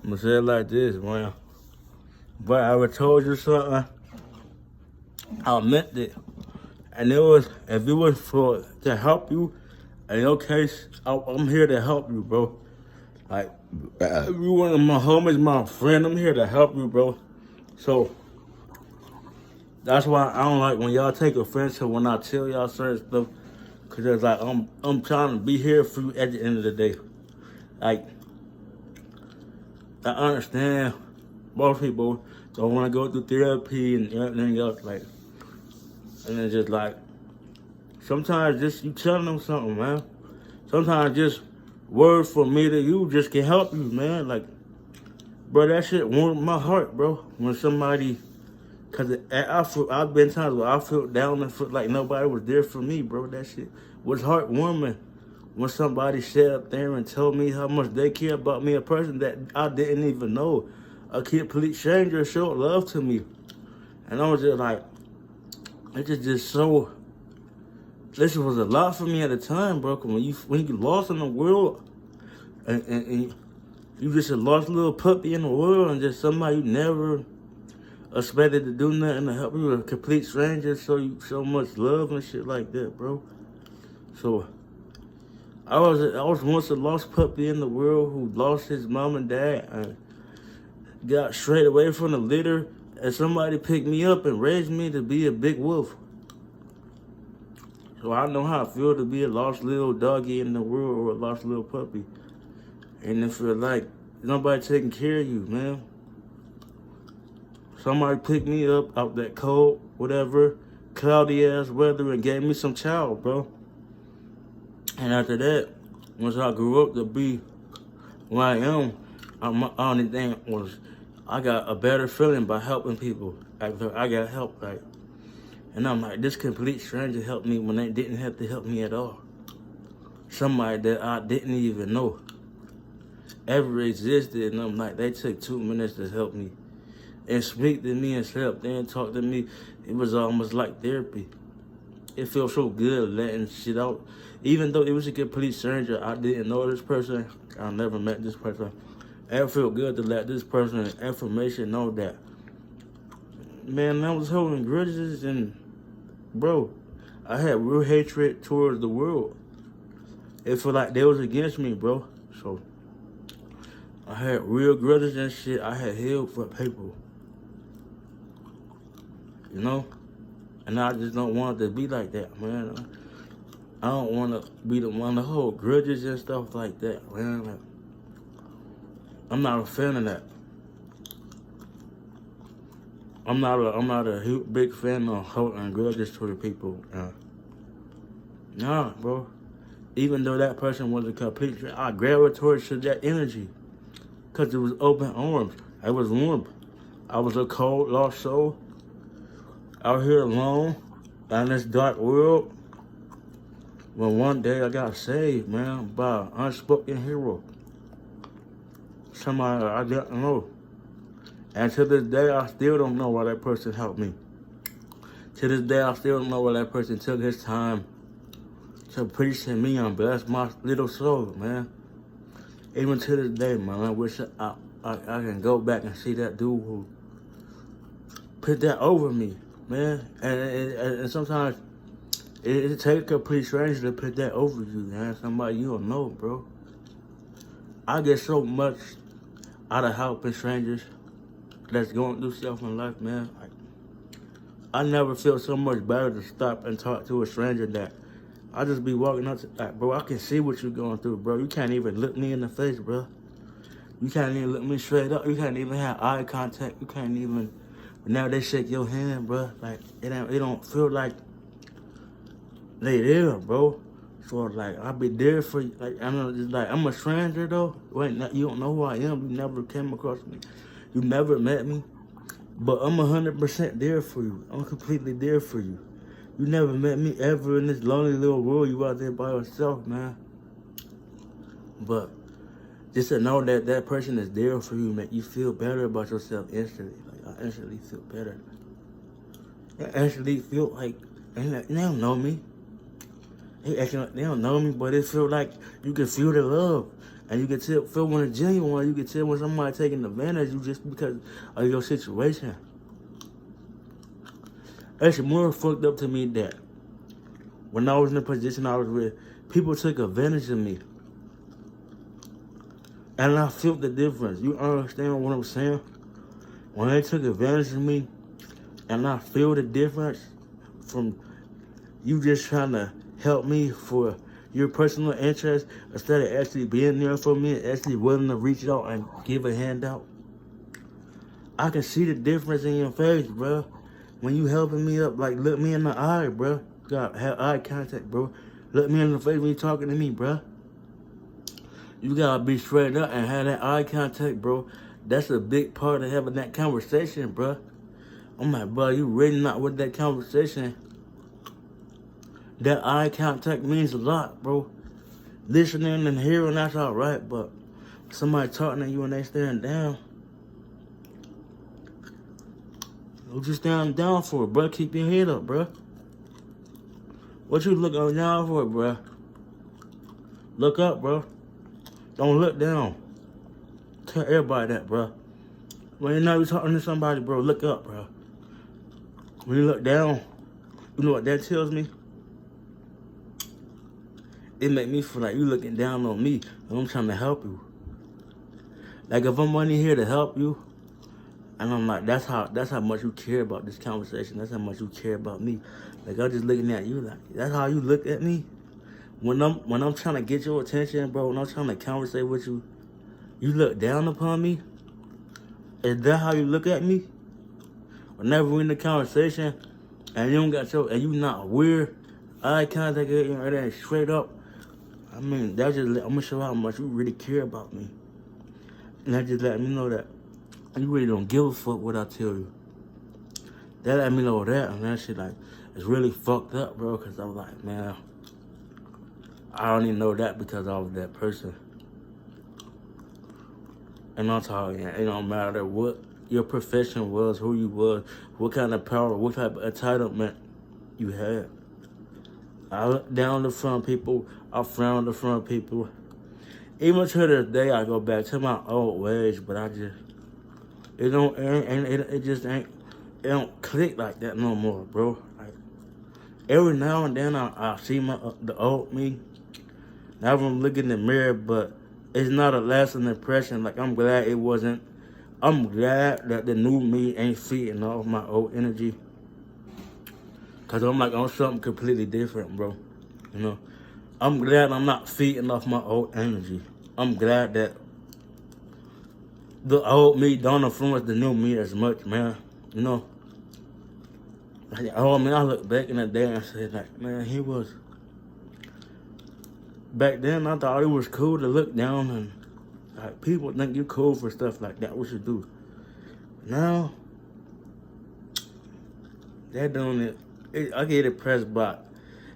I'm gonna say it like this, man. But I ever told you something, I meant it. And it was, if it was for, to help you, in your case, I'm here to help you, bro. Like, you one of my homies, my friend, I'm here to help you, bro. So, that's why I don't like when y'all take offense to when I tell y'all certain stuff. Cause it's like, I'm trying to be here for you at the end of the day. Like, I understand most people don't want to go through therapy and everything else, like, and it's just like, sometimes just you telling them something, man. Sometimes just words from me to you just can help you, man. Like, bro, that shit warmed my heart, bro. When somebody, cause I've been times where I felt down and felt like nobody was there for me, bro. That shit was heartwarming. When somebody sat up there and told me how much they care about me, a person that I didn't even know, a complete stranger showed love to me. And I was just like, it just so, this was a lot for me at the time, bro. When you lost in the world, and you just a lost little puppy in the world, and just somebody you never expected to do nothing to help you, a complete stranger show you so much love and shit like that, bro. So, I was once a lost puppy in the world who lost his mom and dad and got straight away from the litter, and somebody picked me up and raised me to be a big wolf. So I know how it feels to be a lost little doggy in the world or a lost little puppy. And it feel like nobody taking care of you, man. Somebody picked me up out that cold, whatever, cloudy ass weather and gave me some chow, bro. And after that, once I grew up to be who I am, my only thing was I got a better feeling by helping people. After I got help, like, and I'm like, this complete stranger helped me when they didn't have to help me at all. Somebody that I didn't even know ever existed, and I'm like, they took 2 minutes to help me and speak to me and sit up there and talk to me. It was almost like therapy. It felt so good letting shit out. Even though it was a complete stranger, I didn't know this person, I never met this person. It felt good to let this person information know that, man, I was holding grudges and, bro, I had real hatred towards the world. It felt like they was against me, bro. So, I had real grudges and shit I had held for people. You know? And I just don't want it to be like that, man. I don't want to be the one to hold grudges and stuff like that, man. Like, I'm not a fan of that. I'm not a big fan of holding grudges to the people. Nah, bro. Even though that person was a complete stranger, I gravitated to that energy. Because it was open arms. I was warm. I was a cold, lost soul. Out here alone, in this dark world. When one day I got saved, man, by an unspoken hero. Somebody I didn't know. And to this day, I still don't know why that person helped me. To this day, I still don't know why that person took his time to preach to me and bless my little soul, man. Even to this day, man, I wish I can go back and see that dude who put that over me, man. And sometimes it takes a complete stranger to put that over you, man. Somebody you don't know, bro. I get so much out of helping strangers that's going through stuff in life, man. I never feel so much better to stop and talk to a stranger that I just be walking up to, like, bro, I can see what you're going through, bro. You can't even look me in the face, bro. You can't even look me straight up. You can't even have eye contact. You can't even, now they shake your hand, bro. Like, it don't feel like they there, bro. So, like, I'll be there for you. Like, I know, just like, I'm a stranger, though. Wait, you don't know who I am. You never came across me. You never met me. But I'm 100% there for you. I'm completely there for you. You never met me ever in this lonely little world. You out there by yourself, man. But just to know that that person is there for you, make you feel better about yourself instantly. Like, I instantly feel better. I instantly feel like, and they don't know me. They acting like they don't know me, but it feel like you can feel the love. And you can feel when it's genuine. You can tell when somebody taking advantage of you just because of your situation. It's more fucked up to me that when I was in the position I was with, people took advantage of me. And I felt the difference. You understand what I'm saying? When they took advantage of me, and I feel the difference from you just trying to help me for your personal interest instead of actually being there for me and actually willing to reach out and give a handout. I can see the difference in your face, bro. When you helping me up, like, look me in the eye, bro. You gotta have eye contact, bro. Look me in the face when you talking to me, bro. You gotta be straight up and have that eye contact, bro. That's a big part of having that conversation, bro. I'm like, bro, you really not with that conversation. That eye contact means a lot, bro. Listening and hearing, that's all right, but somebody talking to you and they staring down. What you standing down for, bro? Keep your head up, bro. What you looking down for, bro? Look up, bro. Don't look down. Tell everybody that, bro. When you know you're talking to somebody, bro, look up, bro. When you look down, you know what that tells me? It make me feel like you looking down on me and I'm trying to help you. Like if I'm only here to help you, and I'm like, that's how much you care about this conversation. That's how much you care about me. Like I'm just looking at you like, that's how you look at me? When I'm trying to get your attention, bro, when I'm trying to conversate with you, you look down upon me? Is that how you look at me? Whenever we're in the conversation and you don't got and you not weird, eye contact, you know, that straight up. I mean, that just, I'm gonna show how much you really care about me. And that just let me know that you really don't give a fuck what I tell you. That let me know that, and that shit, like, it's really fucked up, bro, because I'm like, man, I don't even know that because I was that person. And I'm talking, it don't matter what your profession was, who you was, what kind of power, what type of entitlement you had. I look down the front people, I frown the front people. Even to this day, I go back to my old ways, but I just, it don't click like that no more, bro. Like, every now and then I see the old me. Now I'm looking in the mirror, but it's not a lasting impression. Like, I'm glad it wasn't. I'm glad that the new me ain't feeding off my old energy. Cause I'm like on something completely different, bro. You know, I'm glad I'm not feeding off my old energy. I'm glad that the old me don't influence the new me as much, man. You know, like, oh man, I look back in the day and said, like, man, he was. Back then, I thought it was cool to look down and like people think you cool for stuff like that. What you do? Now, they're doing it. I get impressed by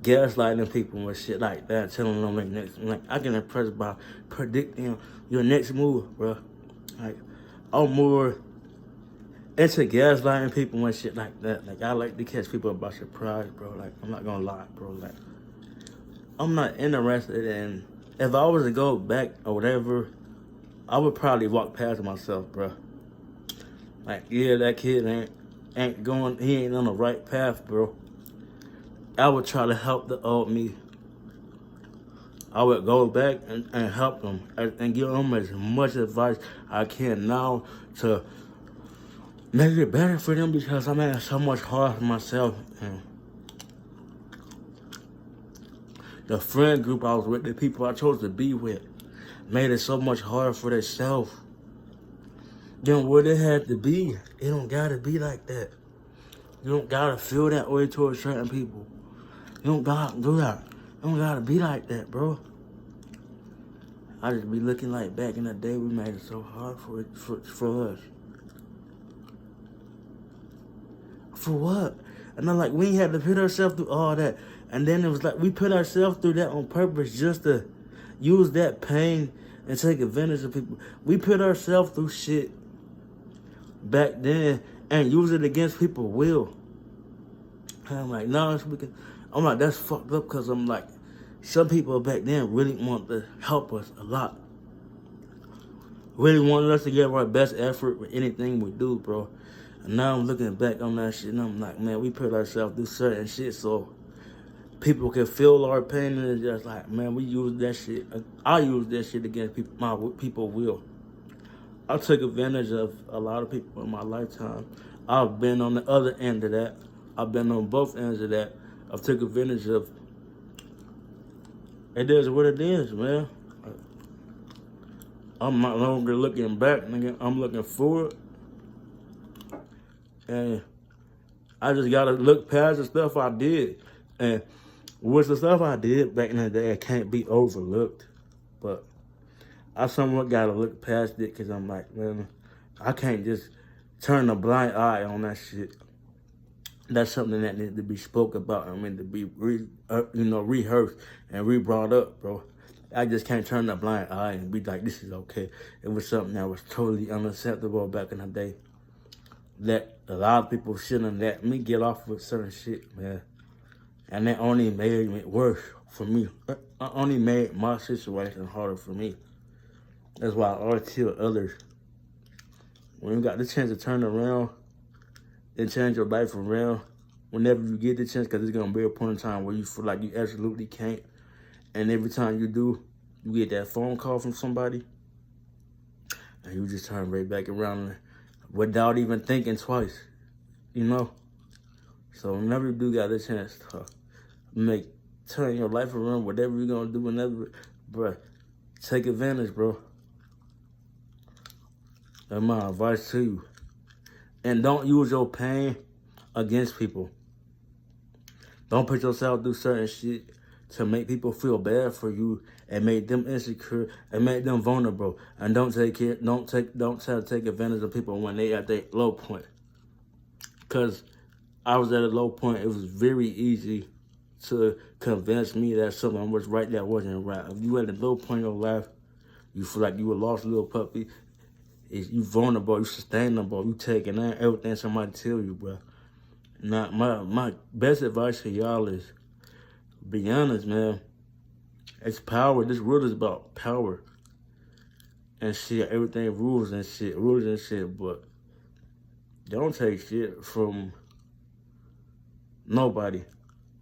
gaslighting people and shit like that, telling them like next. Like I get impressed by predicting your next move, bro. Like I'm more into gaslighting people and shit like that. Like I like to catch people by surprise, bro. Like I'm not gonna lie, bro. Like I'm not interested in. If I was to go back or whatever, I would probably walk past myself, bro. Like yeah, that kid ain't going. He ain't on the right path, bro. I would try to help the old me. I would go back and help them and give them as much advice I can now to make it better for them because I'm having so much hard for myself. And the friend group I was with, the people I chose to be with, made it so much harder for themselves. Then what it had to be, it don't gotta be like that. You don't gotta feel that way towards certain people. You don't gotta do that. You don't gotta be like that, bro. I just be looking like back in the day we made it so hard for us. For what? And I'm like, we ain't had to put ourselves through all that. And then it was like we put ourselves through that on purpose just to use that pain and take advantage of people. We put ourselves through shit back then and use it against people's will. And I'm like, no, I'm like, that's fucked up because I'm like, some people back then really want to help us a lot. really wanted us to give our best effort with anything we do, bro. And now I'm looking back on that shit and I'm like, man, we put ourselves through certain shit so people can feel our pain, and it's just like, man, we use that shit. I use that shit against people, my people will. I took advantage of a lot of people in my lifetime. I've been on the other end of that. I've been on both ends of that. I've took advantage of. It is what it is, man. I'm no longer looking back, nigga. I'm looking forward. And I just gotta look past the stuff I did. And with the stuff I did back in the day, it can't be overlooked. But I somewhat gotta look past it because I'm like, man, I can't just turn a blind eye on that shit. That's something that needs to be spoke about. I mean, to be rehearsed and re-brought up, bro. I just can't turn a blind eye and be like, this is okay. It was something that was totally unacceptable back in the day. That a lot of people shouldn't let me get off with certain shit, man. And that only made it worse for me. It only made my situation harder for me. That's why I always tell others, when you got the chance to turn around and change your life around, whenever you get the chance, because there's going to be a point in time where you feel like you absolutely can't. And every time you do, you get that phone call from somebody, and you just turn right back around without even thinking twice, you know? So whenever you do got the chance to turn your life around, whatever you're going to do, whenever, bro, take advantage, bro. That's my advice to you. And don't use your pain against people. Don't put yourself through certain shit to make people feel bad for you and make them insecure and make them vulnerable. And don't try to take advantage of people when they at their low point. Cause I was at a low point. It was very easy to convince me that something was right that wasn't right. If you at a low point in your life, you feel like you a lost little puppy. You vulnerable, you sustainable, you taking in everything somebody tell you, bro. Now, my best advice to y'all is, be honest, man. It's power. This world is about power. And shit, everything rules and shit, but don't take shit from nobody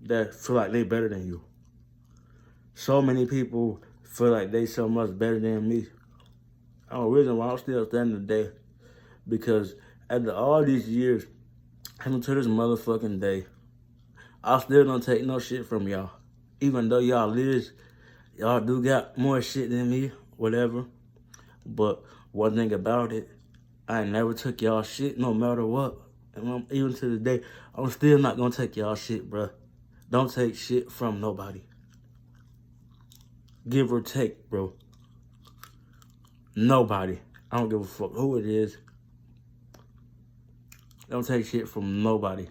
that feel like they better than you. So many people feel like they so much better than me. The reason why I'm still standing today, because after all these years, coming to this motherfucking day, I still don't take no shit from y'all. Even though y'all do got more shit than me, whatever. But one thing about it, I never took y'all shit no matter what. And even to this day, I'm still not gonna take y'all shit, bruh. Don't take shit from nobody. Give or take, bro. Nobody. I don't give a fuck who it is. Don't take shit from nobody.